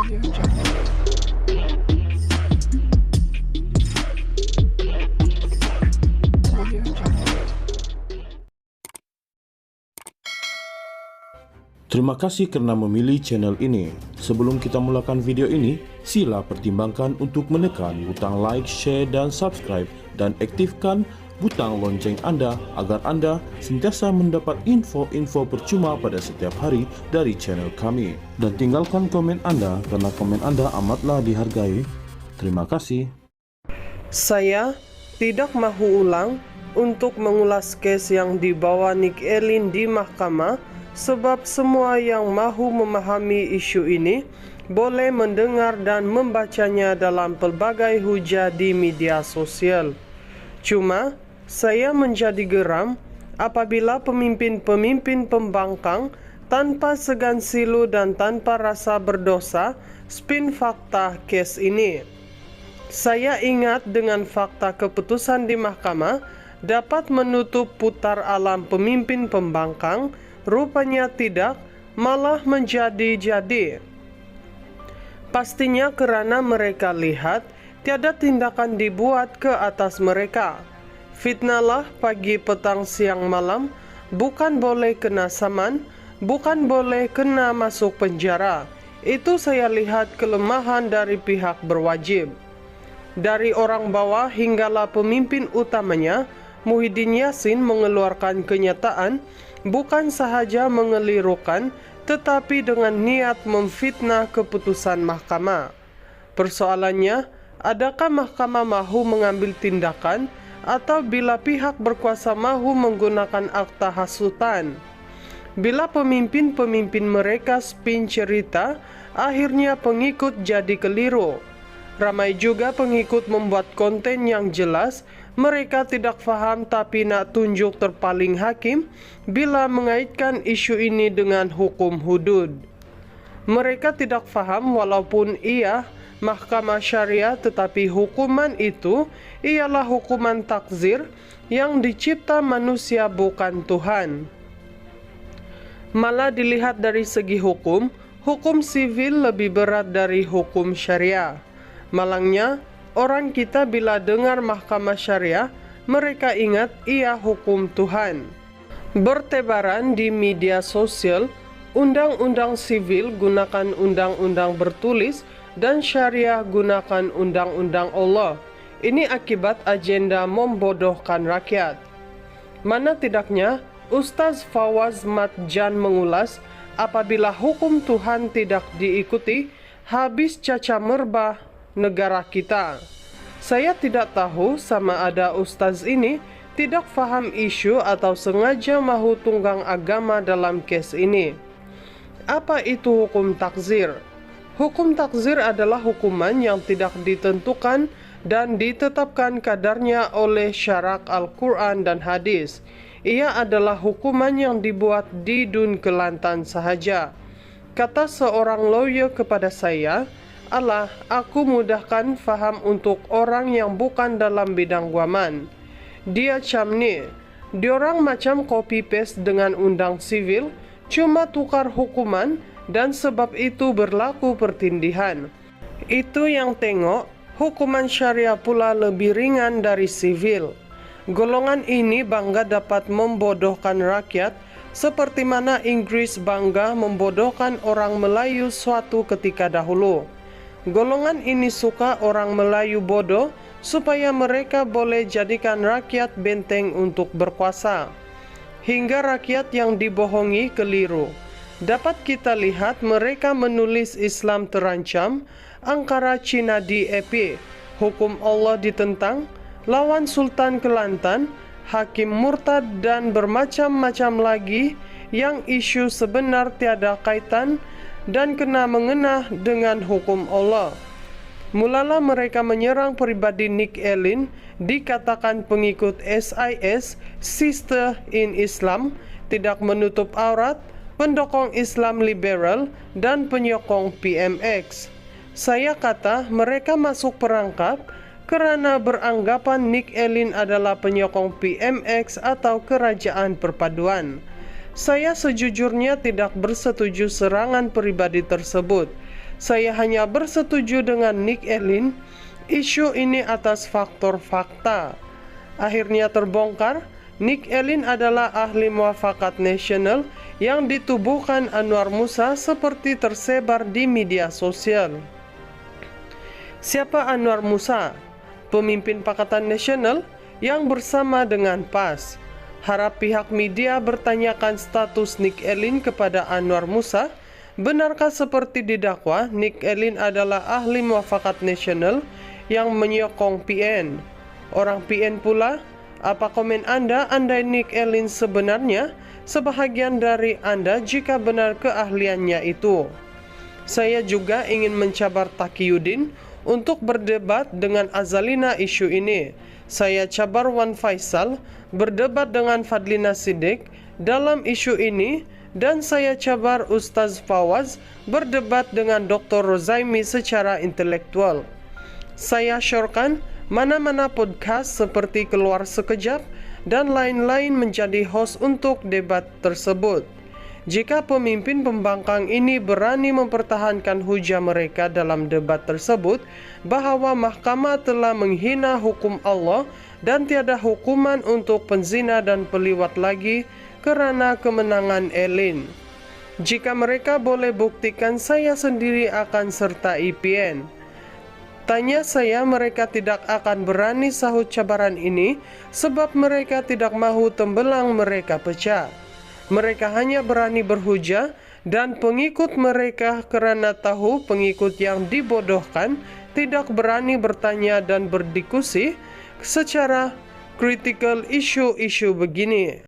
Terima kasih karena memilih channel ini. Sebelum kita mulakan video ini, sila pertimbangkan untuk menekan butang like, share, dan subscribe, dan aktifkan butang lonceng Anda agar Anda sentiasa mendapat info-info percuma pada setiap hari dari channel kami. Dan tinggalkan komen Anda karena komen Anda amatlah dihargai. Terima kasih. Saya tidak mahu ulang untuk mengulas kes yang dibawa Nick Elin di mahkamah, sebab semua yang mahu memahami isu ini boleh mendengar dan membacanya dalam pelbagai hujah di media sosial. Cuma, saya menjadi geram apabila pemimpin-pemimpin pembangkang tanpa segan silu dan tanpa rasa berdosa spin fakta kes ini. Saya ingat dengan fakta keputusan di mahkamah dapat menutup putar alam pemimpin pembangkang, rupanya tidak, malah menjadi-jadi. Pastinya karena mereka lihat tiada tindakan dibuat ke atas mereka. Fitnahlah pagi, petang, siang, malam, bukan boleh kena saman, bukan boleh kena masuk penjara. Itu saya lihat kelemahan dari pihak berwajib. Dari orang bawah hinggalah pemimpin utamanya, Muhyiddin Yassin mengeluarkan kenyataan bukan sahaja mengelirukan, tetapi dengan niat memfitnah keputusan mahkamah. Persoalannya, adakah mahkamah mahu mengambil tindakan atau bila pihak berkuasa mahu menggunakan akta hasutan? Bila pemimpin-pemimpin mereka spin cerita, akhirnya pengikut jadi keliru. Ramai juga pengikut membuat konten yang jelas, mereka tidak faham tapi nak tunjuk terpaling hakim bila mengaitkan isu ini dengan hukum hudud. Mereka tidak faham walaupun ia mahkamah syariah, tetapi hukuman itu ialah hukuman takzir yang dicipta manusia bukan Tuhan. Malah dilihat dari segi hukum, hukum sivil lebih berat dari hukum syariah. Malangnya, orang kita bila dengar mahkamah syariah, mereka ingat ia hukum Tuhan. Bertebaran di media sosial, undang-undang sivil gunakan undang-undang bertulis dan syariah gunakan undang-undang Allah. Ini akibat agenda membodohkan rakyat. Mana tidaknya, Ustaz Fawaz Matjan mengulas, apabila hukum Tuhan tidak diikuti, habis caca merbah negara kita. Saya tidak tahu sama ada ustaz ini tidak faham isu atau sengaja mahu tunggang agama dalam kes ini. Apa itu hukum takzir? Hukum takzir adalah hukuman yang tidak ditentukan dan ditetapkan kadarnya oleh syarak Al-Quran dan hadis. Ia adalah hukuman yang dibuat di dun kelantan sahaja. Kata seorang lawyer kepada saya, Allah, aku mudahkan faham untuk orang yang bukan dalam bidang guaman. Dia macam ni, diorang macam copy paste dengan undang sivil, cuma tukar hukuman dan sebab itu berlaku pertindihan. Itu yang tengok, hukuman syariah pula lebih ringan dari sivil. Golongan ini bangga dapat membodohkan rakyat, seperti mana Inggris bangga membodohkan orang Melayu suatu ketika dahulu. Golongan ini suka orang Melayu bodoh supaya mereka boleh jadikan rakyat benteng untuk berkuasa. Hingga rakyat yang dibohongi keliru. Dapat kita lihat mereka menulis Islam terancam, angkara Cina di-EP, hukum Allah ditentang, lawan Sultan Kelantan, hakim murtad dan bermacam-macam lagi yang isu sebenar tiada kaitan dan kena mengena dengan hukum Allah. Mulalah mereka menyerang pribadi Nick Elin, dikatakan pengikut SIS, Sister in Islam, tidak menutup aurat, pendukung Islam liberal, dan penyokong PMX. Saya kata mereka masuk perangkap kerana beranggapan Nick Elin adalah penyokong PMX atau kerajaan perpaduan. Saya sejujurnya tidak bersetuju serangan pribadi tersebut. Saya hanya bersetuju dengan Nick Elin isu ini atas faktor fakta. Akhirnya terbongkar, Nick Elin adalah ahli muafakat nasional yang ditubuhkan Anwar Musa seperti tersebar di media sosial. Siapa Anwar Musa? Pemimpin Pakatan Nasional yang bersama dengan PAS. Harap pihak media bertanyakan status Nick Elin kepada Anwar Musa. Benarkah seperti didakwa, Nick Elin adalah ahli muafakat nasional yang menyokong PN? Orang PN pula? Apa komen Anda andai Nick Elin sebenarnya sebahagian dari Anda jika benar keahliannya itu? Saya juga ingin mencabar Taqiyuddin untuk berdebat dengan Azalina isu ini. Saya cabar Wan Faisal berdebat dengan Fadlina Siddiq dalam isu ini, dan saya cabar Ustaz Fawaz berdebat dengan Dr. Rozaimi secara intelektual. Saya syorkan mana-mana podcast seperti Keluar Sekejap dan lain-lain menjadi host untuk debat tersebut. Jika pemimpin pembangkang ini berani mempertahankan hujah mereka dalam debat tersebut bahwa mahkamah telah menghina hukum Allah dan tiada hukuman untuk penzina dan peliwat lagi kerana kemenangan Elin. Jika mereka boleh buktikan, saya sendiri akan sertai PN. Tanya saya, mereka tidak akan berani sahut cabaran ini sebab mereka tidak mahu tembelang mereka pecah. Mereka hanya berani berhujah dan pengikut mereka kerana tahu pengikut yang dibodohkan tidak berani bertanya dan berdiskusi secara kritikal isu-isu begini.